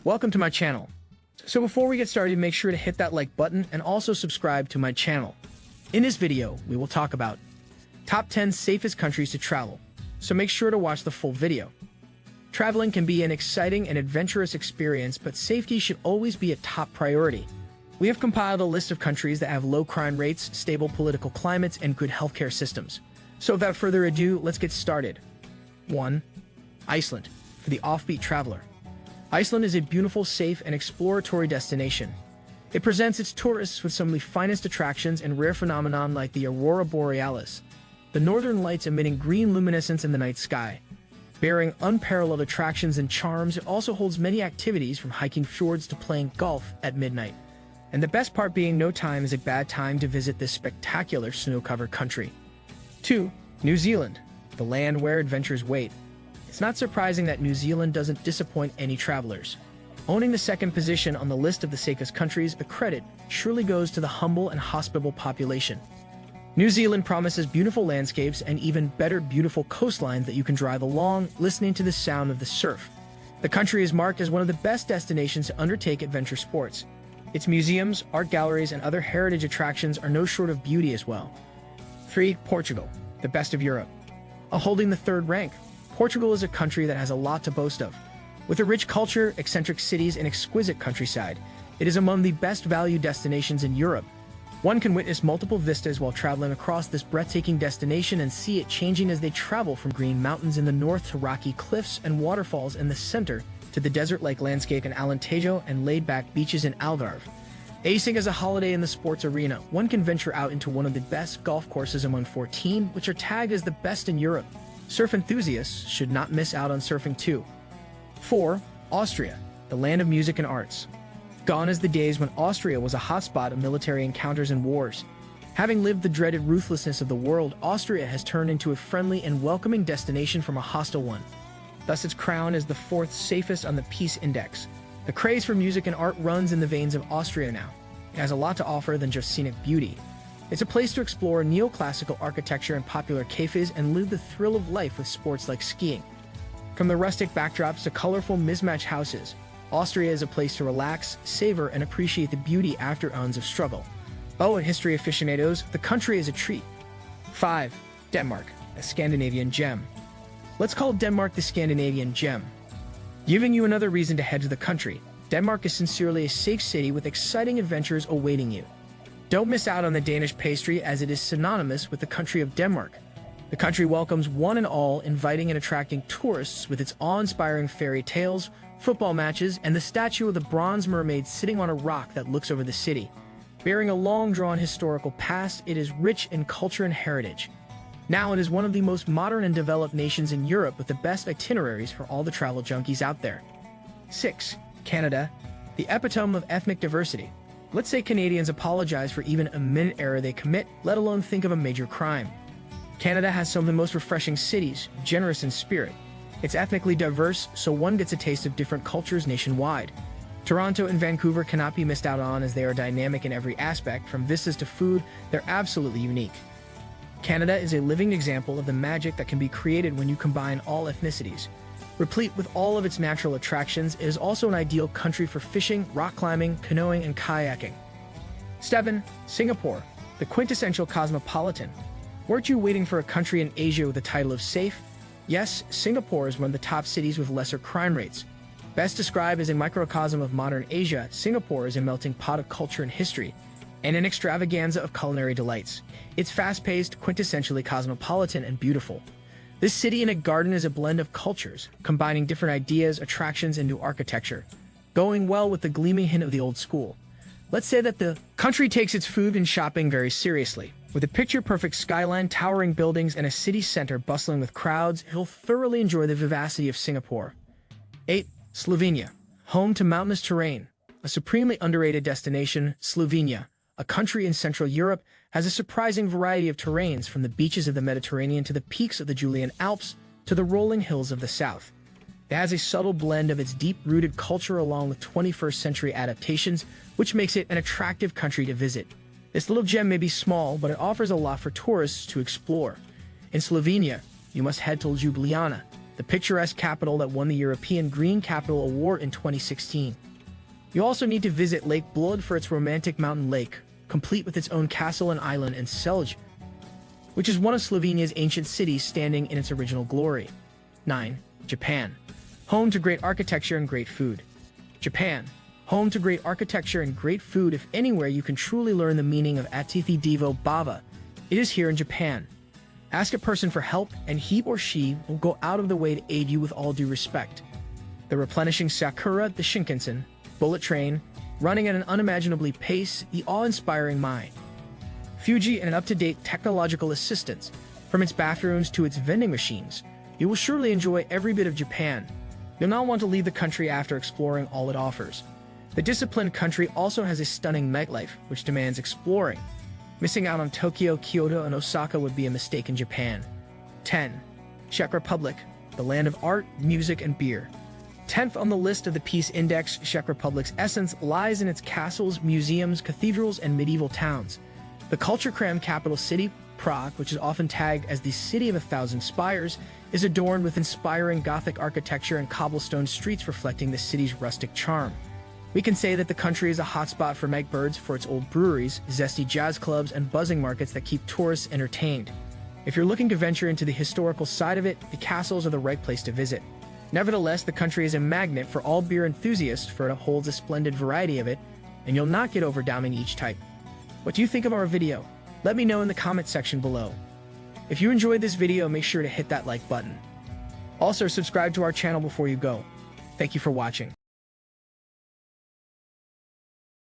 Welcome to my channel. So before we get started, make sure to hit that like button and also subscribe to my channel. In this video, we will talk about top 10 safest countries to travel, so make sure to watch the full video. Traveling can be an exciting and adventurous experience, but safety should always be a top priority. We have compiled a list of countries that have low crime rates, stable political climates, and good healthcare systems. So without further ado, let's get started. 1. Iceland, for the offbeat traveler. Iceland is a beautiful, safe, and exploratory destination. It presents its tourists with some of the finest attractions and rare phenomenon like the aurora borealis, the northern lights emitting green luminescence in the night sky. Bearing unparalleled attractions and charms, it also holds many activities from hiking fjords to playing golf at midnight. And the best part being no time is a bad time to visit this spectacular snow-covered country. 2. New Zealand, the land where adventures wait. It's not surprising that New Zealand doesn't disappoint any travelers. Owning the second position on the list of the safest countries, the credit surely goes to the humble and hospitable population. New Zealand promises beautiful landscapes and even better beautiful coastlines that you can drive along, listening to the sound of the surf. The country is marked as one of the best destinations to undertake adventure sports. Its museums, art galleries, and other heritage attractions are no short of beauty as well. 3. Portugal, the best of Europe. Holding the third rank, Portugal is a country that has a lot to boast of. With a rich culture, eccentric cities, and exquisite countryside, it is among the best value destinations in Europe. One can witness multiple vistas while traveling across this breathtaking destination and see it changing as they travel from green mountains in the north to rocky cliffs and waterfalls in the center to the desert-like landscape in Alentejo and laid-back beaches in Algarve. Acing as a holiday in the sports arena, one can venture out into one of the best golf courses among 14, which are tagged as the best in Europe. Surf enthusiasts should not miss out on surfing too. 4. Austria, the land of music and arts. Gone is the days when Austria was a hotspot of military encounters and wars. Having lived the dreaded ruthlessness of the world, Austria has turned into a friendly and welcoming destination from a hostile one. Thus its crown is the 4th safest on the Peace Index. The craze for music and art runs in the veins of Austria now. It has a lot to offer than just scenic beauty. It's a place to explore neoclassical architecture and popular cafes and live the thrill of life with sports like skiing. From the rustic backdrops to colorful mismatched houses, Austria is a place to relax, savor, and appreciate the beauty after eons of struggle. Oh, and history aficionados, the country is a treat. 5. Denmark, a Scandinavian gem. Let's call Denmark the Scandinavian gem. Giving you another reason to head to the country, Denmark is sincerely a safe city with exciting adventures awaiting you. Don't miss out on the Danish pastry, as it is synonymous with the country of Denmark. The country welcomes one and all, inviting and attracting tourists with its awe-inspiring fairy tales, football matches, and the statue of the bronze mermaid sitting on a rock that looks over the city. Bearing a long-drawn historical past, it is rich in culture and heritage. Now it is one of the most modern and developed nations in Europe with the best itineraries for all the travel junkies out there. 6. Canada, the epitome of ethnic diversity. Let's say Canadians apologize for even a minute error they commit, let alone think of a major crime. Canada has some of the most refreshing cities, generous in spirit. It's ethnically diverse, so one gets a taste of different cultures nationwide. Toronto and Vancouver cannot be missed out on, as they are dynamic in every aspect. From vistas to food, they're absolutely unique. Canada is a living example of the magic that can be created when you combine all ethnicities. Replete with all of its natural attractions, it is also an ideal country for fishing, rock climbing, canoeing, and kayaking. 7. Singapore, the quintessential cosmopolitan. Weren't you waiting for a country in Asia with the title of safe? Yes, Singapore is one of the top cities with lesser crime rates. Best described as a microcosm of modern Asia, Singapore is a melting pot of culture and history, and an extravaganza of culinary delights. It's fast-paced, quintessentially cosmopolitan, and beautiful. This city in a garden is a blend of cultures, combining different ideas, attractions, and new architecture, going well with the gleaming hint of the old school. Let's say that the country takes its food and shopping very seriously. With a picture-perfect skyline, towering buildings, and a city center bustling with crowds, you'll thoroughly enjoy the vivacity of Singapore. 8. Slovenia, home to mountainous terrain. A supremely underrated destination, Slovenia, a country in Central Europe, has a surprising variety of terrains, from the beaches of the Mediterranean to the peaks of the Julian Alps to the rolling hills of the south. It has a subtle blend of its deep-rooted culture along with 21st century adaptations, which makes it an attractive country to visit. This little gem may be small, but it offers a lot for tourists to explore. In Slovenia, you must head to Ljubljana, the picturesque capital that won the European Green Capital Award in 2016. You also need to visit Lake Blood for its romantic mountain lake, complete with its own castle and island, and Selj, which is one of Slovenia's ancient cities standing in its original glory. 9. Japan. Home to great architecture and great food. Japan. Home to great architecture and great food. If anywhere you can truly learn the meaning of Atithi Devo Bhava, it is here in Japan. Ask a person for help, and he or she will go out of the way to aid you with all due respect. The replenishing Sakura, the Shinkansen, bullet train, running at an unimaginably pace, the awe-inspiring Mai. Fuji, and an up-to-date technological assistance, from its bathrooms to its vending machines. You will surely enjoy every bit of Japan. You'll not want to leave the country after exploring all it offers. The disciplined country also has a stunning nightlife, which demands exploring. Missing out on Tokyo, Kyoto, and Osaka would be a mistake in Japan. 10. Czech Republic, the land of art, music, and beer. 10th on the list of the Peace Index, Czech Republic's essence lies in its castles, museums, cathedrals, and medieval towns. The culture-crammed capital city, Prague, which is often tagged as the City of 1,000 Spires, is adorned with inspiring Gothic architecture and cobblestone streets reflecting the city's rustic charm. We can say that the country is a hotspot for nightbirds for its old breweries, zesty jazz clubs, and buzzing markets that keep tourists entertained. If you're looking to venture into the historical side of it, the castles are the right place to visit. Nevertheless, the country is a magnet for all beer enthusiasts, for it holds a splendid variety of it, and you'll not get over downing each type. What do you think of our video? Let me know in the comment section below. If you enjoyed this video, make sure to hit that like button. Also, subscribe to our channel before you go. Thank you for watching.